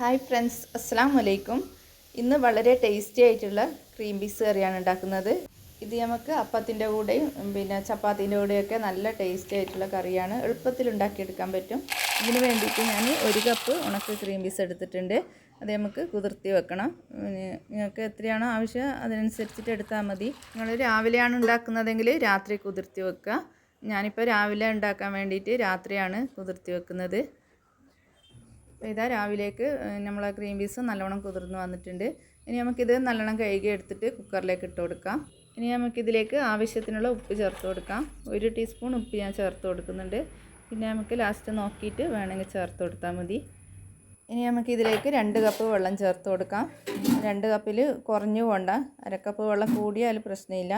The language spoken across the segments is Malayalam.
ഹായ് ഫ്രണ്ട്സ്, അസ്സലാമു അലൈക്കും. ഇന്ന് വളരെ ടേസ്റ്റി ആയിട്ടുള്ള ക്രീം പീസ് കറിയാണ് ഉണ്ടാക്കുന്നത്. ഇത് നമുക്ക് അപ്പത്തിൻ്റെ കൂടെയും ചപ്പാത്തിൻ്റെ കൂടെയൊക്കെ നല്ല ടേസ്റ്റി ആയിട്ടുള്ള കറിയാണ്. എളുപ്പത്തിൽ ഉണ്ടാക്കിയെടുക്കാൻ പറ്റും. ഇതിന് വേണ്ടിയിട്ട് ഞാൻ 1 കപ്പ് ഉണക്ക ക്രീം പീസ് എടുത്തിട്ടുണ്ട്. അത് നമുക്ക് കുതിർത്തി വെക്കണം. നിങ്ങൾക്ക് എത്രയാണോ ആവശ്യം അതിനനുസരിച്ചിട്ട് എടുത്താൽ മതി. നിങ്ങൾ രാവിലെയാണ് ഉണ്ടാക്കുന്നതെങ്കിൽ രാത്രി കുതിർത്തി വെക്കുക. ഞാനിപ്പോൾ രാവിലെ ഉണ്ടാക്കാൻ വേണ്ടിയിട്ട് രാത്രിയാണ് കുതിർത്തി വെക്കുന്നത്. അപ്പോൾ ഇതാ രാവിലേക്ക് നമ്മൾ ക്രീം പീസ് നല്ലോണം കുതിർന്ന് വന്നിട്ടുണ്ട്. ഇനി നമുക്കിത് നല്ലോണം കഴുകി എടുത്തിട്ട് കുക്കറിലേക്ക് ഇട്ട് കൊടുക്കാം. ഇനി നമുക്കിതിലേക്ക് ആവശ്യത്തിനുള്ള ഉപ്പ് ചേർത്ത് കൊടുക്കാം. 1 ടീസ്പൂൺ ഉപ്പ് ഞാൻ ചേർത്ത് കൊടുക്കുന്നുണ്ട്. പിന്നെ നമുക്ക് ലാസ്റ്റ് നോക്കിയിട്ട് വേണമെങ്കിൽ ചേർത്ത് കൊടുത്താൽ മതി. ഇനി നമുക്കിതിലേക്ക് 2 കപ്പ് വെള്ളം ചേർത്ത് കൊടുക്കാം. 2 കപ്പിൽ കുറഞ്ഞു പോകണ്ട, 1/2 കപ്പ് വെള്ളം കൂടിയാൽ പ്രശ്നമില്ല.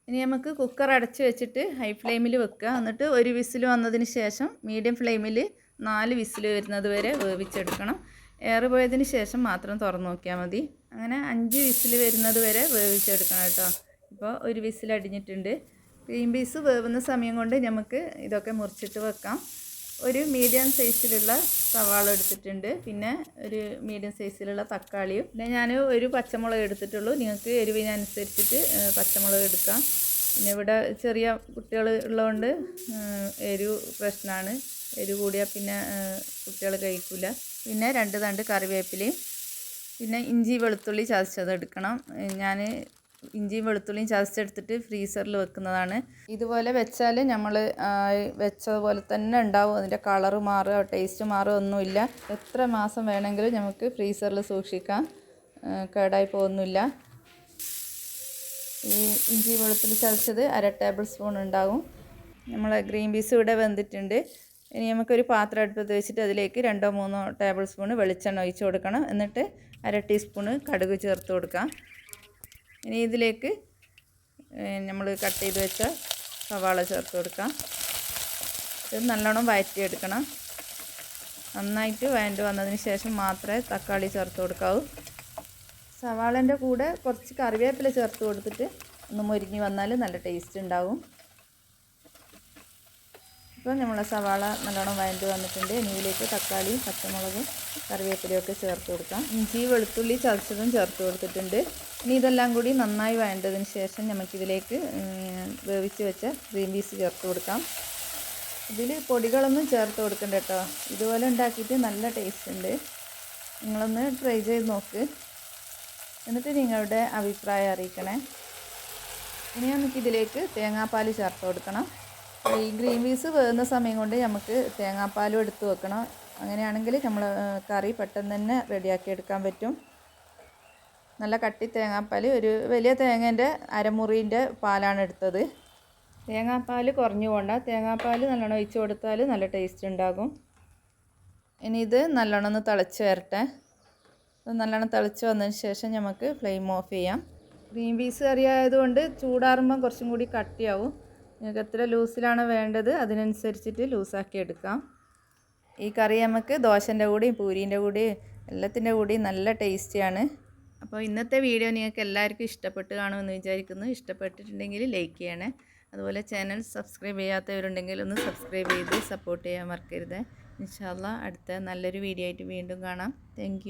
ഇനി നമുക്ക് കുക്കർ അടച്ച് വെച്ചിട്ട് ഹൈ ഫ്ലെയിമിൽ വെക്കുക. എന്നിട്ട് 1 വിസിൽ വന്നതിന് ശേഷം മീഡിയം ഫ്ലെയിമിൽ 4 വിസിൽ വരുന്നത് വരെ വേവിച്ചെടുക്കണം. എയർ പോയതിന് ശേഷം മാത്രം തുറന്ന് നോക്കിയാൽ മതി. അങ്ങനെ 5 വിസിൽ വരുന്നത് വരെ വേവിച്ചെടുക്കണം കേട്ടോ. ഇപ്പോൾ 1 വിസിൽ അടിഞ്ഞിട്ടുണ്ട്. ക്രീം പീസ് വേവുന്ന സമയം കൊണ്ട് നമുക്ക് ഇതൊക്കെ മുറിച്ചിട്ട് വെക്കാം. ഒരു മീഡിയം സൈസിലുള്ള സവാള എടുത്തിട്ടുണ്ട്. പിന്നെ ഒരു മീഡിയം സൈസിലുള്ള തക്കാളിയും. പിന്നെ ഞാൻ ഒരു പച്ചമുളക് എടുത്തിട്ടുള്ളൂ. നിങ്ങൾക്ക് എരിവിനനുസരിച്ചിട്ട് പച്ചമുളക് എടുക്കാം. പിന്നെ ഇവിടെ ചെറിയ കുട്ടികൾ ഉള്ളതുകൊണ്ട് എരിവ് പ്രശ്നമാണ്. എരിവ് കൂടിയാൽ പിന്നെ കുട്ടികൾ കഴിക്കില്ല. പിന്നെ 2 തണ്ട് കറിവേപ്പിലയും പിന്നെ ഇഞ്ചി വെളുത്തുള്ളി ചതച്ചത് എടുക്കണം. ഞാൻ ഇഞ്ചിയും വെളുത്തുള്ളിയും ചതച്ചെടുത്തിട്ട് ഫ്രീസറിൽ വെക്കുന്നതാണ്. ഇതുപോലെ വെച്ചാൽ നമ്മൾ വെച്ചതുപോലെ തന്നെ ഉണ്ടാവും. അതിൻ്റെ കളറ് മാറുക ടേസ്റ്റ് മാറുക ഒന്നുമില്ല. എത്ര മാസം വേണമെങ്കിലും നമുക്ക് ഫ്രീസറിൽ സൂക്ഷിക്കാം, കേടായി പോകുന്നില്ല. ഈ ഇഞ്ചി വെളുത്തുള്ളി ചതച്ചത് 1/2 ടേബിൾ സ്പൂൺ ഉണ്ടാകും. നമ്മൾ ഗ്രീൻ പീസ് ഇവിടെ വെന്തിട്ടുണ്ട്. ഇനി നമുക്കൊരു പാത്രം അടുപ്പത്ത് വെച്ചിട്ട് അതിലേക്ക് 2-3 ടേബിൾ സ്പൂൺ വെളിച്ചെണ്ണ ഒഴിച്ച് കൊടുക്കണം. എന്നിട്ട് 1/2 ടീസ്പൂണ് കടുക് ചേർത്ത് കൊടുക്കാം. ഇനി ഇതിലേക്ക് നമ്മൾ കട്ട് ചെയ്ത് വെച്ച സവാള ചേർത്ത് കൊടുക്കാം. ഇത് നല്ലോണം വഴറ്റിയെടുക്കണം. നന്നായിട്ട് വഴണ്ട് വന്നതിന് ശേഷം മാത്രമേ തക്കാളി ചേർത്ത് കൊടുക്കാവൂ. സവാളൻ്റെ കൂടെ കുറച്ച് കറിവേപ്പില ചേർത്ത് കൊടുത്തിട്ട് ഒന്ന് മൊരിഞ്ഞ് വന്നാൽ നല്ല ടേസ്റ്റ് ഉണ്ടാവും. ഇപ്പോൾ നമ്മളെ സവാള നല്ലോണം വഴണ്ട് വന്നിട്ടുണ്ട്. ഇനി ഇതിലേക്ക് തക്കാളിയും പച്ചമുളകും കറിവേപ്പിലയൊക്കെ ചേർത്ത് കൊടുക്കാം. ഇഞ്ചി വെളുത്തുള്ളി ചതച്ചതും ചേർത്ത് കൊടുത്തിട്ടുണ്ട്. ഇനി ഇതെല്ലാം കൂടി നന്നായി വഴണ്ടതിന് ശേഷം നമുക്കിതിലേക്ക് വേവിച്ച് വെച്ച ഗ്രീൻ പീസ് ചേർത്ത് കൊടുക്കാം. ഇതിൽ പൊടികളൊന്നും ചേർത്ത് കൊടുക്കണ്ട കേട്ടോ. ഇതുപോലെ ഉണ്ടാക്കിയിട്ട് നല്ല ടേസ്റ്റ് ഉണ്ട്. നിങ്ങളൊന്ന് ട്രൈ ചെയ്ത് നോക്ക്. എന്നിട്ട് നിങ്ങളുടെ അഭിപ്രായം അറിയിക്കണേ. ഇനി നമുക്കിതിലേക്ക് തേങ്ങാപ്പാൽ ചേർത്ത് കൊടുക്കണം. ഈ ഗ്രീൻ പീസ് വേകുന്ന സമയം കൊണ്ട് നമുക്ക് തേങ്ങാപ്പാലും എടുത്ത് വെക്കണം. അങ്ങനെയാണെങ്കിൽ നമ്മൾ കറി പെട്ടെന്ന് തന്നെ റെഡിയാക്കി എടുക്കാൻ പറ്റും. നല്ല കട്ടി തേങ്ങാപ്പാൽ, ഒരു വലിയ തേങ്ങേൻ്റെ അരമുറിൻ്റെ പാലാണ് എടുത്തത്. തേങ്ങാപ്പാൽ കുറഞ്ഞു പോകണ്ട, തേങ്ങാപ്പാൽ നല്ലോണം ഒഴിച്ച് കൊടുത്താൽ നല്ല ടേസ്റ്റ് ഉണ്ടാകും. ഇനി ഇത് നല്ലോണം ഒന്ന് തിളച്ച് വരട്ടെ. നല്ലോണം തിളച്ച് വന്നതിന് ശേഷം നമുക്ക് ഫ്ലെയിം ഓഫ് ചെയ്യാം. ഗ്രീൻ പീസ് കറി ആയതുകൊണ്ട് ചൂടാറുമ്പം കുറച്ചും കൂടി കട്ടിയാവും. നിങ്ങൾക്ക് എത്ര ലൂസിലാണ് വേണ്ടത് അതിനനുസരിച്ചിട്ട് ലൂസാക്കി എടുക്കാം. ഈ കറി നമുക്ക് ദോശൻ്റെ കൂടെയും പൂരീൻ്റെ കൂടെയും എല്ലാത്തിൻ്റെ കൂടെയും നല്ല ടേസ്റ്റിയാണ്. അപ്പോൾ ഇന്നത്തെ വീഡിയോ നിങ്ങൾക്ക് എല്ലാവർക്കും ഇഷ്ടപ്പെട്ട് കാണുമെന്ന് വിചാരിക്കുന്നു. ഇഷ്ടപ്പെട്ടിട്ടുണ്ടെങ്കിൽ ലൈക്ക് ചെയ്യണേ. അതുപോലെ ചാനൽ സബ്സ്ക്രൈബ് ചെയ്യാത്തവരുണ്ടെങ്കിൽ ഒന്ന് സബ്സ്ക്രൈബ് ചെയ്ത് സപ്പോർട്ട് ചെയ്യാൻ മറക്കരുത്. ഇൻഷാ അല്ലാഹ് അടുത്ത നല്ലൊരു വീഡിയോ ആയിട്ട് വീണ്ടും കാണാം. താങ്ക്